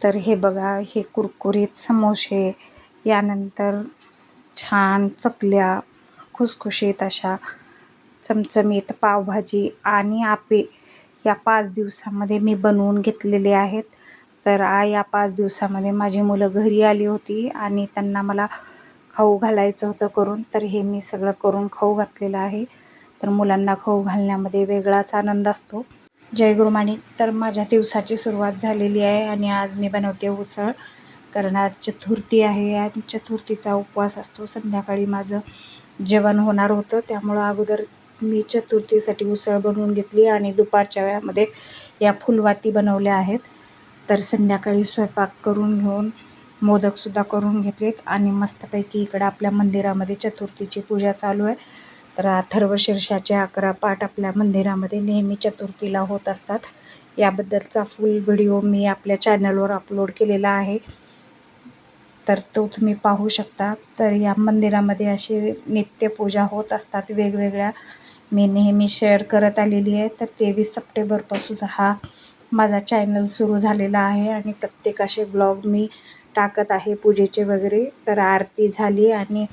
तर हे बघा, हे कुरकुरीत समोसे, यानंतर छान चकल्या, खुसखुशीत अशा चमचमीत पावभाजी आणि आप्पे या 5 दिवसामध्ये मी बनवून घेतलेले आहेत. तर या 5 दिवसामध्ये माझी मुलं घरी आली होती आणि त्यांना मला खाऊ घालायचं होतं करून. तर हे मी सगळं करून खाऊ घातलेलं आहे. तर मुलांना खाऊ घालण्यामध्ये वेगळाच आनंद असतो. जय गुरुमाणिक. तर माझ्या दिवसाची सुरुवात झालेली आहे आणि आज मी बनवते उसळ. कारण आज चतुर्थी आहे आणि चतुर्थीचा उपवास असतो. संध्याकाळी माझं जेवण होणार होतं, त्यामुळं अगोदर मी चतुर्थीसाठी उसळ बनवून घेतली आणि दुपारच्या वेळामध्ये या फुलवाती बनवल्या आहेत. तर संध्याकाळी स्वयंपाक करून घेऊन मोदकसुद्धा करून घेतलेत आणि मस्तपैकी इकडं आपल्या मंदिरामध्ये चतुर्थीची पूजा चालू आहे. तर अथर्वशीर्षाचे 11 पाठ आपल्या मंदिरामध्ये नेहमी चतुर्थीला होत असतात. याबद्दलचा फुल व्हिडिओ मी आपल्या चॅनलवर अपलोड केलेला आहे, तर तो तुम्ही पाहू शकता. तर या मंदिरामध्ये अशी नित्यपूजा होत असतात वेगवेगळ्या, मी नेहमी शेअर करत आलेली आहे. तर 23 सप्टेंबरपासून हा माझा चॅनल सुरू झालेला आहे आणि प्रत्येक असे ब्लॉग मी टाकत आहे पूजेचे वगैरे. तर आरती झाली आणि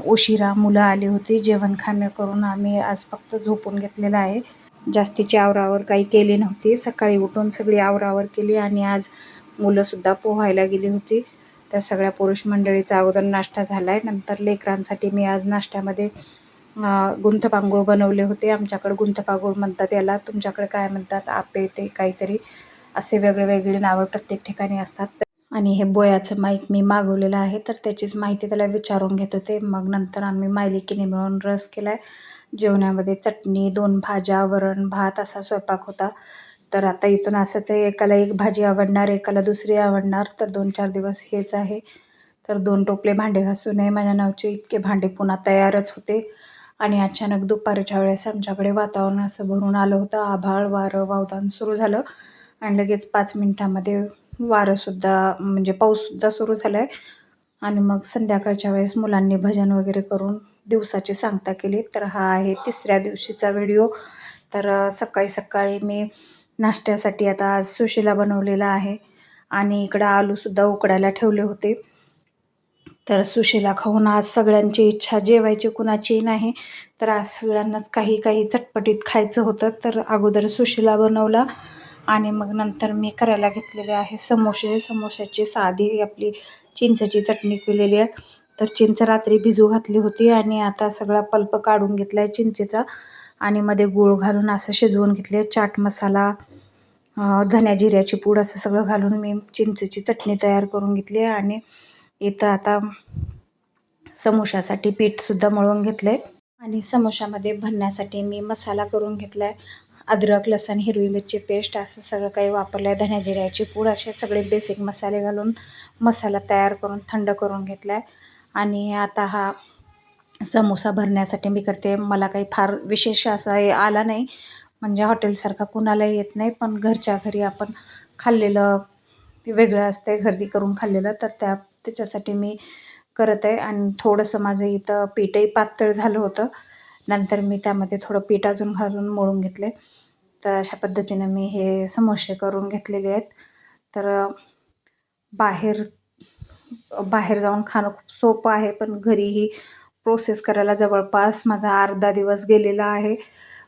उशिरा मुलं आली होती. जेवण खाणं करून आम्ही आज फक्त झोपून घेतलेलं आहे. जास्तीची आवरावर काही केली नव्हती. सकाळी उठून सगळी आवरावर केली आणि आज मुलंसुद्धा पोहायला गेली होती. त्या सगळ्या पुरुष मंडळीचा अगोदर नाश्ता झाला आहे. नंतर लेकरांसाठी मी आज नाश्त्यामध्ये गुंथपांगूळ बनवले होते. आमच्याकडे गुंथपांगूळ म्हणतात याला, तुमच्याकडे काय म्हणतात, आप्पे ते काहीतरी असे वेगळे नावं प्रत्येक ठिकाणी असतात. आणि हे बोयाचं माईक मी मागवलेलं आहे, तर त्याचीच माहिती त्याला विचारून घेत होते. मग नंतर आम्ही मायलेकीने मिळून रस केला आहे. जेवणामध्ये चटणी, 2 भाज्या, वरण भात असा स्वयंपाक होता. तर आता इथून असंच आहे, एकाला एक भाजी आवडणार, एकाला दुसरी आवडणार. तर 2-4 दिवस हेच आहे. तर 2 टोपले भांडे घासू नये माझ्या नावचे इतके भांडे पुन्हा तयारच होते. आणि अचानक दुपारच्या वेळेस आमच्याकडे वातावरण असं भरून आलं होतं. आभाळ, वारं, वावदान सुरू झालं आणि लगेच 5 मिनिटामध्ये वारंसुद्धा म्हणजे पाऊससुद्धा सुरू झाला आहे. आणि मग संध्याकाळच्या वेळेस मुलांनी भजन वगैरे करून दिवसाची सांगता केली. तर हा आहे 3ऱ्या दिवशीचा व्हिडिओ. तर सकाळी सकाळी मी नाश्त्यासाठी आता आज सुशिला बनवलेला आहे आणि इकडं आलूसुद्धा उकडायला ठेवले होते. तर सुशिला खाऊन आज सगळ्यांची इच्छा जेवायची कुणाची नाही. तर आज सगळ्यांनाच काही काही चटपटीत खायचं होतं. तर अगोदर सुशिला बनवला आणि मग नंतर मी करायला घेतलेले आहे समोसे. समोशाची साधी आपली चिंचेची चटणी केलेली आहे. तर चिंच रात्री भिजू घातली होती आणि आता सगळा पल्प काढून घेतला आहे चिंचेचा आणि मध्ये गूळ घालून असं शिजवून घेतले. चाट मसाला, धन्या जिऱ्याची पूड असं सगळं घालून मी चिंचेची चटणी तयार करून घेतली आहे. आणि इथं आता समोशासाठी पीठसुद्धा मळून घेतलं आहे आणि समोशामध्ये भरण्यासाठी मी मसाला करून घेतला आहे. अद्रक, लसूण, हिरवी मिरची पेस्ट असं सगळं काही वापरलं आहे. धन्या जिऱ्याची पूड असे सगळे बेसिक मसाले घालून मसाला तयार करून थंड करून घेतला आहे. आणि आता हा समोसा भरण्यासाठी मी करते. मला काही फार विशेष असा आला नाही, म्हणजे हॉटेलसारखा कुणाला येत नाही, पण घरच्या घरी आपण खाल्लेलं ते वेगळं असतं घरी करून खाल्लेलं. तर त्याच्यासाठी मी करत आहे. आणि थोडंसं माझं इथं पीठही पातळ झालं होतं, नंतर मी त्यामध्ये थोडं पीठ अजून घालून मळून घेतले. तर अशा पद्धतीनं मी हे समोसे करून घेतलेले आहेत. तर बाहेर बाहेर जाऊन खाणं खूप सोपं आहे, पण घरीही प्रोसेस करायला जवळपास माझा अर्धा दिवस गेलेला आहे.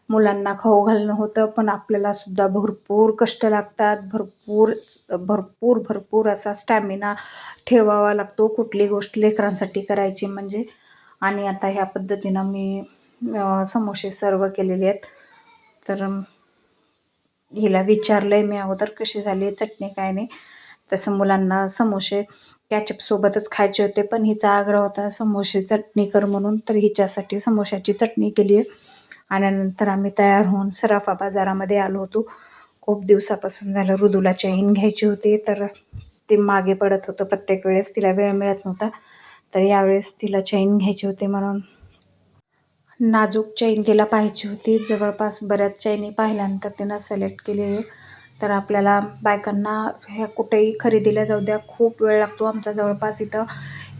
मुलांना खाऊ घालणं होतं, पण आपल्यालासुद्धा भरपूर कष्ट लागतात. भरपूर भरपूर भरपूर असा स्टॅमिना ठेवावा लागतो कुठली गोष्ट लेकरांसाठी करायची म्हणजे. आणि आता ह्या पद्धतीनं मी समोसे सर्व केलेले आहेत. तर हिला विचारलं आहे मी अगोदर कशी झाली चटणी काय नाही. तसं मुलांना समोसे कॅचअपसोबतच खायचे होते, पण हिचा आग्रह होता समोसे चटणी कर म्हणून. तर हिच्यासाठी समोशाची चटणी केली आहे. आणि नंतर आम्ही तयार होऊन सराफा बाजारामध्ये आलो होतो. खूप दिवसापासून झालं रुदूला चैन घ्यायची होती, तर ते मागे पडत होतं प्रत्येक वेळेस, तिला वेळ मिळत नव्हता. तर यावेळेस तिला चैन घ्यायची होती म्हणून नाजूक चैन तिला पाहिजे होती. जवळपास बऱ्याच चैनी पाहिल्यानंतर तिनं सिलेक्ट केली आहे. तर आपल्याला बायकांना ह्या कुठेही खरेदीला जाऊ द्या, खूप वेळ लागतो. आमचा जवळपास इथं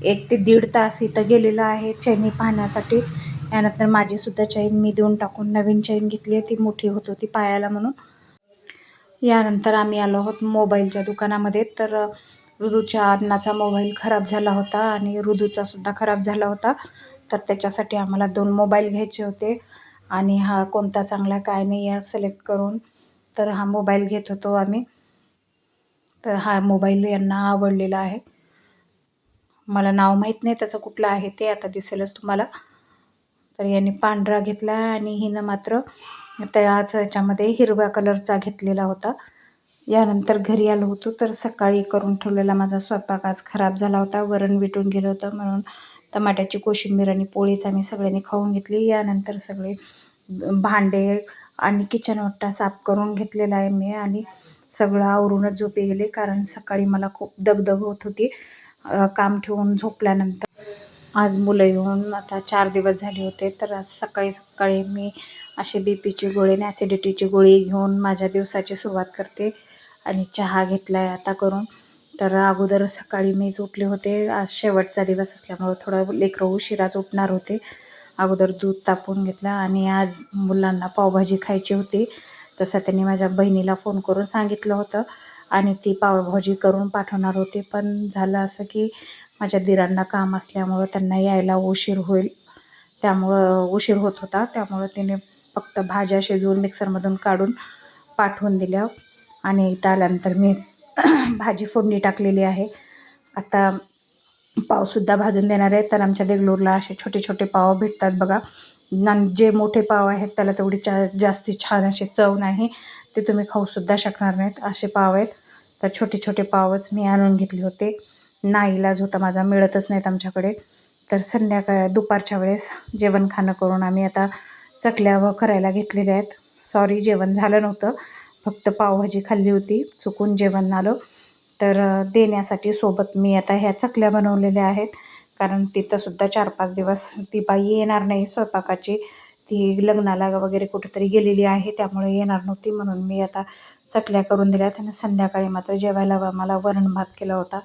1 ते 1.5 तास इथं गेलेला आहे चैनी पाहण्यासाठी. यानंतर माझीसुद्धा चैन मी देऊन टाकून नवीन चैन घेतली आहे, ती मोठी होत होती पायाला म्हणून. यानंतर आम्ही आलो आहोत मोबाईलच्या दुकानामध्ये. तर ऋतूच्या अन्नाचा मोबाईल खराब झाला होता आणि ऋतूचासुद्धा खराब झाला होता. तर त्याच्यासाठी आम्हाला 2 मोबाईल घ्यायचे होते आणि हा कोणता चांगला काय नाही या सिलेक्ट करून तर हा मोबाईल घेत होतो आम्ही. तर हा मोबाईल यांना आवडलेला आहे. मला नाव माहीत नाही त्याचं कुठलं आहे ते, आता दिसेलच तुम्हाला. तर यांनी पांढरा घेतला आणि हिनं मात्र त्याच ह्याच्यामध्ये हिरव्या कलरचा घेतलेला होता. यानंतर घरी आलो होतो तर सकाळी करून ठेवलेला माझा स्वयंपाक आज खराब झाला होता. वरण विटून गेलं होतं म्हणून टमाट्याची कोशिंबीर आणि पोळीच आम्ही सगळ्यांनी खाऊन घेतली. यानंतर सगळे भांडे आणि किचन ओटा साफ करून घेतलेला आहे मी आणि सगळं आवरूनच झोपी गेले, कारण सकाळी मला खूप दगदग होत होती काम ठेवून झोपल्यानंतर. आज मुलं येऊन आता 4 दिवस झाले होते. तर आज सकाळी सकाळी मी अशी बीपीची गोळी आणि ॲसिडिटीची गोळी घेऊन माझ्या दिवसाची सुरुवात करते आणि चहा घेतला आहे आता करून. तर अगोदर सकाळी मीच उठले होते. आज शेवटचा दिवस असल्यामुळं थोडं लेकरं उशिराच उठणार होते. अगोदर दूध तापवून घेतलं आणि आज मुलांना पावभाजी खायची होती. तसं त्यांनी माझ्या बहिणीला फोन करून सांगितलं होतं आणि ती पावभाजी करून पाठवणार होती. पण झालं असं की माझ्या दिरांना काम असल्यामुळं त्यांना यायला उशीर होईल, त्यामुळं उशीर होत होता. त्यामुळं तिने फक्त भाज्या शिजवून मिक्सरमधून काढून पाठवून दिल्या आणि इथं आल्यानंतर मी भाजी फोडणी टाकलेली आहे. आता पावसुद्धा भाजून देणार आहे. तर आमच्या देगलूरला असे छोटे छोटे पाव भेटतात बघा. जे मोठे पाव आहेत त्याला तेवढी जास्ती छान अशी चव नाही, ते तुम्ही खाऊसुद्धा शकणार नाहीत असे पाव आहेत. तर छोटे छोटे पावच मी आणून घेतले होते. नाईलाज होता माझा, मिळतच नाहीत आमच्याकडे. तर दुपारच्या वेळेस जेवण खाणं करून आम्ही आता चकल्या करायला घेतलेल्या आहेत. सॉरी, जेवण झालं नव्हतं, फक्त पावभाजी खाल्ली होती, चुकून जेवण आलं. तर देण्यासाठी सोबत मी आता ह्या चकल्या बनवलेल्या आहेत, कारण तिथंसुद्धा 4-5 दिवस ती बाई येणार नाही स्वयंपाकाची. ती लग्नाला वगैरे कुठेतरी गेलेली आहे, त्यामुळे येणार नव्हती. म्हणून मी आता चकल्या करून दिल्यात आणि संध्याकाळी मात्र जेवायला मला वरण भात केला होता.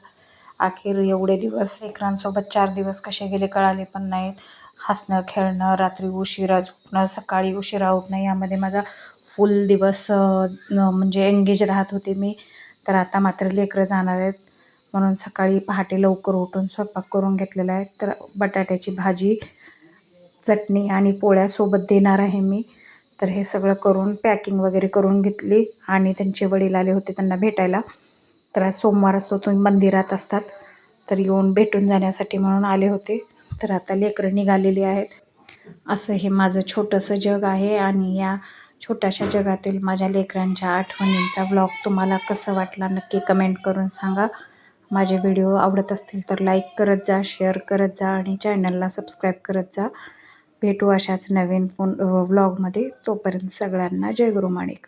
अखेर एवढे दिवस लेकरांसोबत 4 दिवस कसे गेले कळाले पण नाहीत. हसणं, खेळणं, रात्री उशिरा झोपणं, सकाळी उशिरा उठणं, यामध्ये माझा फुल दिवस म्हणजे एंगेज राहत होते मी. तर आता मात्र लेकरं जाणार आहेत म्हणून सकाळी पहाटे लवकर उठून स्वयंपाक करून घेतलेला आहे. तर बटाट्याची भाजी, चटणी आणि पोळ्यासोबत देणार आहे मी. तर हे सगळं करून पॅकिंग वगैरे करून घेतली आणि त्यांचे वडील आले होते त्यांना भेटायला. तर आज सोमवार असतो, तुम्ही मंदिरात असतात, तर येऊन भेटून जाण्यासाठी म्हणून आले होते. तर आता लेकरं निघालेली आहेत. असं हे माझं छोटंसं जग आहे आणि या छोट्याशा जगातील माझ्या लेकरांच्या आठवणींचा व्लॉग तुम्हाला कसं वाटला नक्की कमेंट करून सांगा. माझे व्हिडिओ आवडत असतील तर लाईक करत जा, शेअर करत जा आणि चॅनलला सबस्क्राईब करत जा. भेटू अशाच नवीन व्लॉगमध्ये. तोपर्यंत सगळ्यांना जय गुरु माणिक.